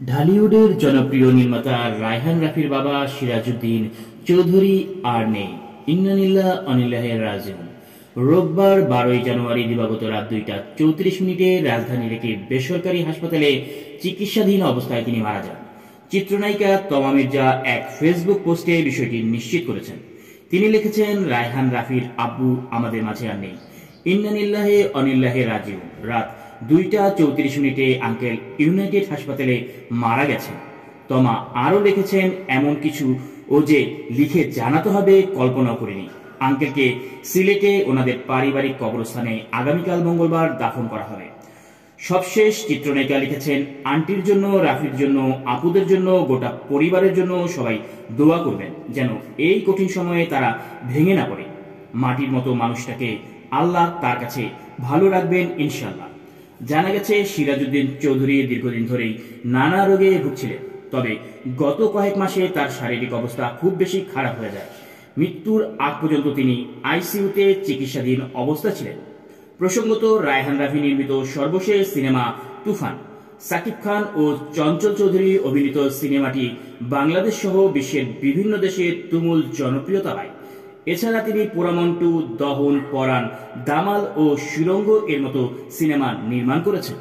ঢালিউডের জনপ্রিয় নির্মাতা রায়হান রাফির বাবা সিরাজউদ্দিন চৌধুরী আর নেই। ইন্না লিল্লাহি ওয়া ইন্না ইলাইহি রাজিউন। রোববার 12 জানুয়ারি দিবাগত রাত 2টা 34 মিনিটে রাজধানীর একটি বেসরকারি হাসপাতালে চিকিৎসাধীন অবস্থায় তিনি মারা যান। চিত্রনায়িকা তমা মির্জা এক ফেসবুক পোস্টে বিষয়টি নিশ্চিত করেছেন। তিনি লিখেছেন, রায়হান রাফির আব্বু আমাদের মাঝে আর নেই। ইন্না লিল্লাহি ওয়া ইন্না ইলাইহি রাজিউন। রাত 2টা 34 মিনিটে আঙ্কেল ইউনাইটেড হাসপাতালে মারা গেছেন। তমা আরও লিখেছেন, এমন কিছু ও যে লিখে জানাতে হবে কল্পনাও করিনি। আঙ্কেলকে সিলেটে ওনাদের পারিবারিক কবরস্থানে আগামীকাল মঙ্গলবার দাফন করা হবে। সবশেষ চিত্রনায়িকা লিখেছেন, আন্টির জন্য, রাফির জন্য, আপুদের জন্য, গোটা পরিবারের জন্য সবাই দোয়া করবেন যেন এই কঠিন সময়ে তারা ভেঙে না পড়ে। মাটির মতো মানুষটাকে আল্লাহ তার কাছে ভালো রাখবেন ইনশাল্লাহ। জানা গেছে, সিরাজউদ্দিন চৌধুরী দীর্ঘদিন ধরেই নানা রোগে ভুগছিলেন। তবে গত কয়েক মাসে তার শারীরিক অবস্থা খুব বেশি খারাপ হয়ে যায়। মৃত্যুর আগ পর্যন্ত তিনি আইসিইউতে চিকিৎসাধীন অবস্থা ছিলেন। প্রসঙ্গত, রায়হান রাফি নির্মিত সর্বশেষ সিনেমা তুফান, সাকিব খান ও চঞ্চল চৌধুরী অভিনীত সিনেমাটি বাংলাদেশ সহ বিশ্বের বিভিন্ন দেশে তুমুল জনপ্রিয়তা পায়। এছাড়া তিনি পোড়ামন্টু, দহন, পরাণ, দামাল ও সুরঙ্গ এর মতো সিনেমা নির্মাণ করেছেন।